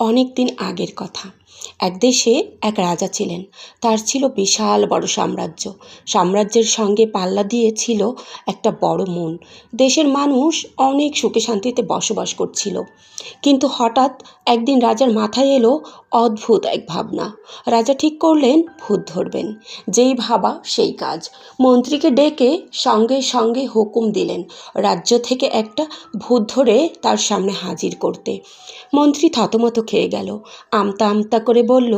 অনেক দিন আগের কথা। এক দেশে এক রাজা ছিলেন। তার ছিল বিশাল বড় সাম্রাজ্য। সাম্রাজ্যের সঙ্গে পাল্লা দিয়েছিল একটা বড় মন। দেশের মানুষ অনেক সুখে শান্তিতে বসবাস করছিল। কিন্তু হঠাৎ একদিন রাজার মাথায় এলো অদ্ভুত এক ভাবনা। রাজা ঠিক করলেন ভূত ধরবেন। যেই ভাবা সেই কাজ। মন্ত্রীকে ডেকে সঙ্গে সঙ্গে হুকুম দিলেন রাজ্য থেকে একটা ভূত ধরে তার সামনে হাজির করতে। মন্ত্রী থতমত খেয়ে গেল। আমতা আমতা করে বলল,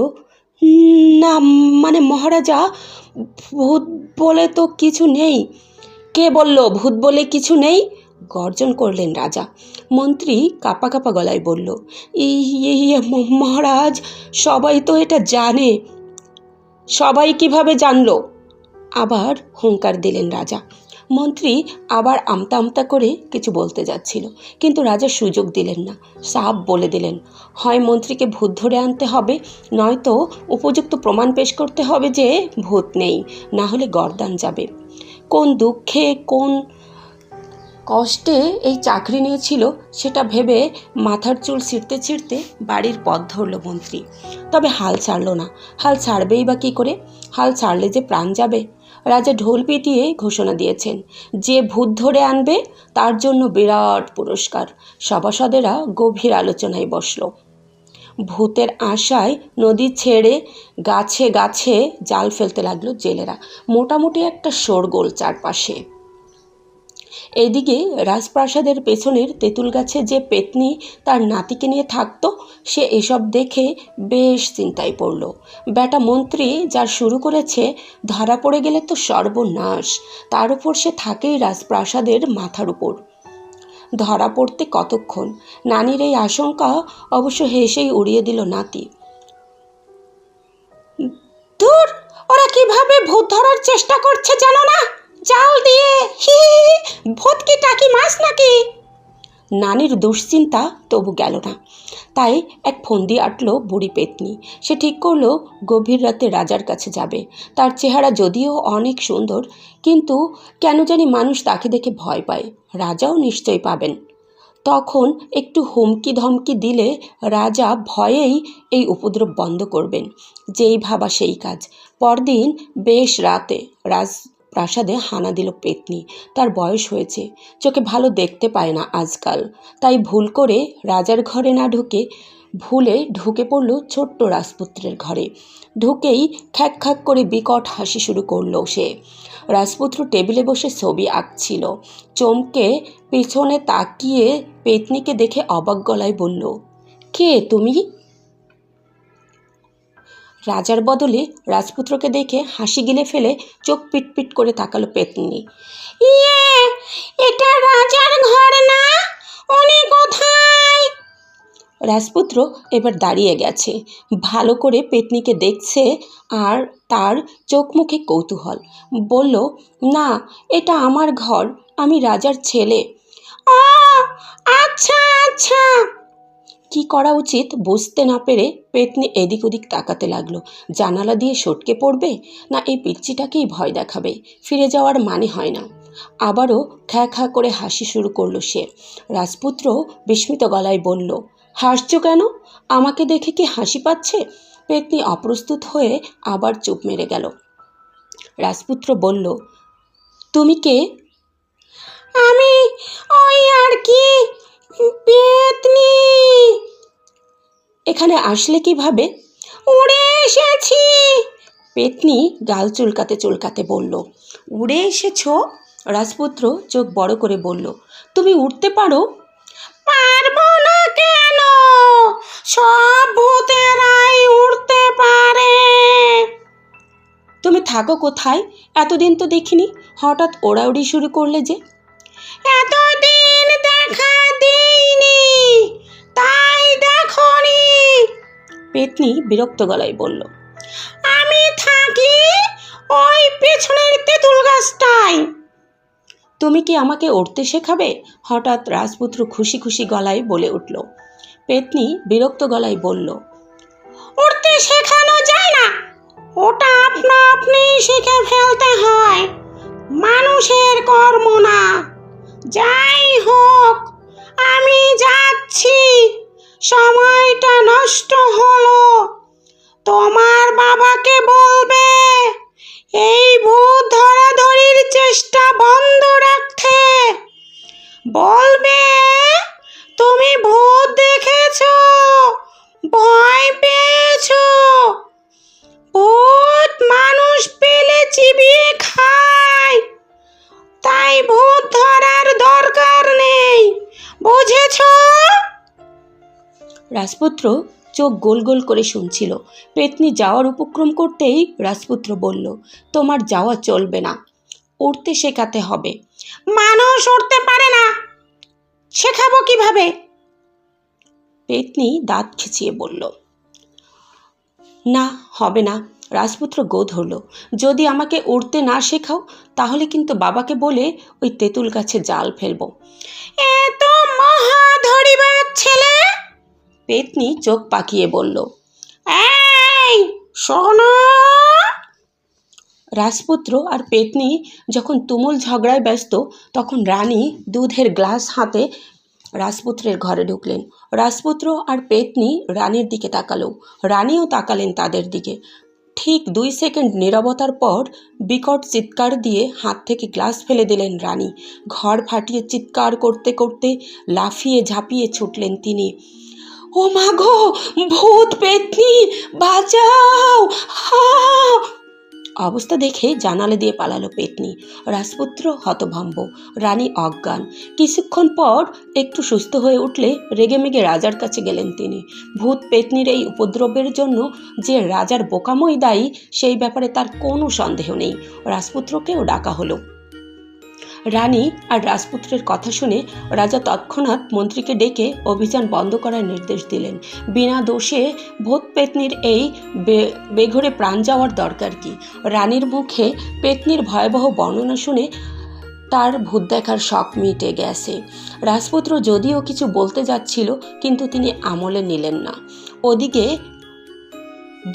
না মানে মহারাজা, ভূত বলে তো কিছু নেই। কে বলল ভূত বলে কিছু নেই? গর্জন করলেন রাজা। মন্ত্রী কাঁপা কাঁপা গলায় বলল, মহারাজ, সবাই তো এটা জানে। সবাই কিভাবে জানলো? আবার হুঙ্কার দিলেন রাজা। মন্ত্রী আবার আমতা আমতা করে কিছু বলতে যাচ্ছিল, কিন্তু রাজা সুযোগ দিলেন না। সাফ বলে দিলেন, হয় মন্ত্রীকে ভূত ধরে আনতে হবে, নয়তো উপযুক্ত প্রমাণ পেশ করতে হবে যে ভূত নেই, না হলে গর্দান যাবে। কোন দুঃখে কোন কষ্টে এই চাকরি নিয়েছিল সেটা ভেবে মাথার চুল ছিঁড়তে ছিঁড়তে বাড়ির পথ ধরল মন্ত্রী। তবে হাল ছাড়ল না। হাল ছাড়বেই বা কী করে? হাল ছাড়লে যে প্রাণ যাবে। রাজা ঢোল পিটিয়ে ঘোষণা দিয়েছেন, যে ভূত ধরে আনবে তার জন্য বিরাট পুরস্কার। সভাসদেরা গভীর আলোচনায় বসল। ভূতের আশায় নদী ছেড়ে গাছে গাছে জাল ফেলতে লাগলো জেলেরা। মোটামুটি একটা শোরগোল চারপাশে। এদিকে রাজপ্রাসাদের পেছনের তেঁতুল গাছে যে পেতনি তার নাতিকে নিয়ে থাকতো, সে এসব দেখে বেশ চিন্তায় পড়ল। বেটা মন্ত্রী যা শুরু করেছে, ধরা পড়ে গেলে তো সর্বনাশ। তার উপর সে থাকেই রাজপ্রাসাদের মাথার উপর। ধরা পড়তে কতক্ষণ? নানির এই আশঙ্কা অবশ্য হেসেই উড়িয়ে দিল নাতি। দূর, ওরা কিভাবে ভূত ধরার চেষ্টা করছে জানো না? জাল দিয়ে। হি ভূত কি টাকি মাছ নাকি? নানির দুশ্চিন্তা তবু গেল না। তাই এক ফন্দি আটল বুড়ি পেতনি। সে ঠিক করলো গভীর রাতে রাজার কাছে যাবে। তার চেহারা যদিও অনেক সুন্দর, কিন্তু কেন জানি মানুষ তাকে দেখে ভয় পায়। রাজাও নিশ্চয়ই পাবেন। তখন একটু হুমকি ধমকি দিলে রাজা ভয়েই এই উপদ্রব বন্ধ করবেন। যেই ভাবা সেই কাজ। পরদিন বেশ রাতে রাজপ্রাসাদে হানা দিল পেতনি। তার বয়স হয়েছে, চোখে ভালো দেখতে পায় না আজকাল। তাই ভুল করে রাজার ঘরে না ঢুকে ভুলে ঢুকে পড়ল ছোট্ট রাজপুত্রের ঘরে। ঢুকেই খ্যাক খ্যাক করে বিকট হাসি শুরু করলো সে। রাজপুত্র টেবিলে বসে ছবি আঁকছিল। চমকে পিছনে তাকিয়ে পেতনিকে দেখে অবাক গলায় বলল, কে তুমি? রাজার বদলে রাজপুত্রকে দেখে হাসি গিলে ফেলে চোখ পিটপিট করে তাকালো পেতনি। এটা রাজার ঘর না? উনি কোথায়? রাজপুত্র এবার দাঁড়িয়ে গেছে, ভালো করে পেতনিকে দেখছে, আর তার চোখ মুখে কৌতূহল। বলল, না, এটা আমার ঘর, আমি রাজার ছেলে। ও আচ্ছা আচ্ছা। কি করা উচিত বুঝতে না পেরে পেতনি এদিক ওদিক তাকাতে লাগলো। জানালা দিয়ে সটকে পড়বে, না এই পিচ্চিটাকেই ভয় দেখাবে? ফিরে যাওয়ার মানে হয় না। আবারও খ্যা খ্যা করে হাসি শুরু করলো সে। রাজপুত্র বিস্মিত গলায় বলল, হাসছো কেন? আমাকে দেখে কি হাসি পাচ্ছে? পেতনি অপ্রস্তুত হয়ে আবার চুপ মেরে গেল। রাজপুত্র বলল, তুমি কে? আমি ওই আর কি, পেতনি। এখানে আসলে কিভাবে? উড়ে এসেছি। পেতনি গাল চুলকাতে চুলকাতে বলল, উড়ে এসেছো? রাজপুত্র চোখ বড় করে বলল, তুমি উড়তে পারো? পারবো না কেন? সব ভূতেরাই উড়তে পারে। তুমি থাকো কোথায়? এতদিন তো দেখিনি, হঠাৎ ওড়াউড়ি শুরু করলে যে? এতদিন দেখা দেইনি, তাই দেখনি। পেতনি বিরক্ত গলায় বলল, আমি থাকি ওই পেছনের তেঁতুল গাছটায়। তুমি কি আমাকে উড়তে শেখাবে? হঠাৎ রাজপুত্র খুশি খুশি গলায় বলে উঠল। পেতনি বিরক্ত গলায় বলল, উড়তে শেখানো যায় না, ওটা আপনা আপনি শিখে ফেলতে হয়, মানুষের কর্ম না। যাই হোক, আমি যাচ্ছি, সময়টা নষ্ট হলো। তোমার বাবাকে বলবে এই ভূত ধরাধরির চেষ্টা বন্ধ রাখতে। বলবে তুমি ভূত দেখেছো, ভয় পেয়েছো। ভূত মানুষ পেলে চিবিয়ে খায়, তাই ভূত ধরার দরকার নেই, বুঝেছো? রাজপুত্র চোখ গোল গোল করে শুনছিল। পেতনি যাওয়ার উপক্রম করতেই রাজপুত্র বলল, তোমার যাওয়া চলবে না, উড়তে শেখাতে হবে। মানুষ উড়তে পারে না, শেখাবো কিভাবে? পেতনি দাঁত খিচিয়ে বলল। না, হবে না। রাজপুত্র গো ধরল, যদি আমাকে উড়তে না শেখাও তাহলে কিন্তু বাবাকে বলে ওই তেঁতুল গাছে জাল ফেলবো। এত মহাধরিবাজ ছেলে! পেতনি চোখ পাকিয়ে বলল। এই শোনো! রাজপুত্র আর পেতনি যখন তুমুল ঝগড়ায় ব্যস্ত, তখন রানী দুধের গ্লাস হাতে রাজপুত্রের ঘরে ঢুকলেন। রাজপুত্র আর পেতনি রানীর দিকে তাকালো, রানীও তাকালেন তাদের দিকে। ঠিক 2 সেকেন্ড নীরবতার পর বিকট চিৎকার দিয়ে হাত থেকে গ্লাস ফেলে দিলেন রানী। ঘর ফাটিয়ে চিৎকার করতে করতে লাফিয়ে ঝাঁপিয়ে ছুটলেন তিনি। ও মা গো, ভূত! পেতনি বাঁচাও! অবস্থা দেখে জানালা দিয়ে পালালো পেতনি। রাজপুত্র হতভম্ব, রানী অজ্ঞান। কিছুক্ষণ পর একটু সুস্থ হয়ে উঠলে রেগেমেগে রাজার কাছে গেলেন তিনি। ভূত পেতনির এই উপদ্রবের জন্য যে রাজার বোকামোই দায়ী, সেই ব্যাপারে তার কোনো সন্দেহ নেই। রাজপুত্রকেও ডাকা হলো। রানী আর রাজপুত্রের কথা শুনে রাজা তৎক্ষণাৎ মন্ত্রীকে ডেকে অভিযান বন্ধ করার নির্দেশ দিলেন। বিনা দোষে ভূত পেতনির এই বেঘরে প্রাণ যাওয়ার দরকার কি? রানীর মুখে পেতনির ভয়াবহ বর্ণনা শুনে তার ভূত দেখার শখ মিটে গেছে। রাজপুত্র যদিও কিছু বলতে যাচ্ছিল, কিন্তু তিনি আমলে নিলেন না। ওদিকে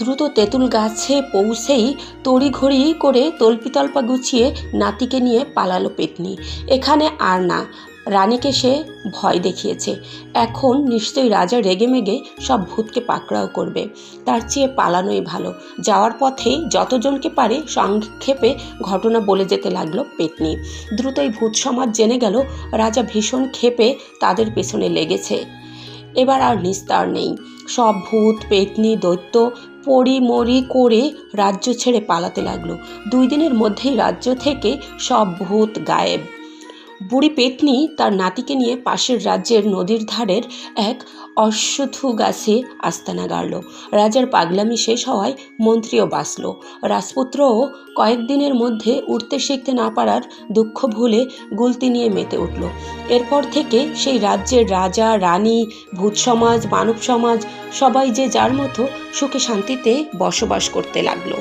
দ্রুত তেঁতুল গাছে পৌঁছেই তড়িঘড়ি করে তল্পিতল্পা গুছিয়ে নাতিকে নিয়ে পালালো পেতনি। এখানে আর না, রানীকে সে ভয় দেখিয়েছে। এখন নিশ্চয়ই রাজা রেগেমেগে সব ভূতকে পাকড়াও করবে। তার চেয়ে পালানোই ভালো। যাওয়ার পথেই যতজনকে পারে সংক্ষেপে ঘটনা বলে যেতে লাগলো পেতনি। দ্রুতই ভূত সমাজ জেনে গেল রাজা ভীষণ ক্ষেপে তাদের পেছনে লেগেছে। এবার আর নিস্তার নেই। সব ভূত পেতনি দৈত্য পরিমরি করে রাজ্য ছেড়ে পালাতে লাগলো। 2 দিনের মধ্যেই রাজ্য থেকে সব ভূত গায়েব। বুড়ি পেতনি তার নাতিকে নিয়ে পাশের রাজ্যের নদীর ধারের এক অশ্বত্থ গাছে আস্তানা গাড়ল। রাজার পাগলামি শেষ হওয়ায় মন্ত্রীও বাঁচল। রাজপুত্রও কয়েকদিনের মধ্যে উঠতে শিখতে না পারার দুঃখ ভুলে গুলতি নিয়ে মেতে উঠল। এরপর থেকে সেই রাজ্যের রাজা রানী, ভূত সমাজ, মানব সমাজ সবাই যে যার মতো সুখে শান্তিতে বসবাস করতে লাগলো।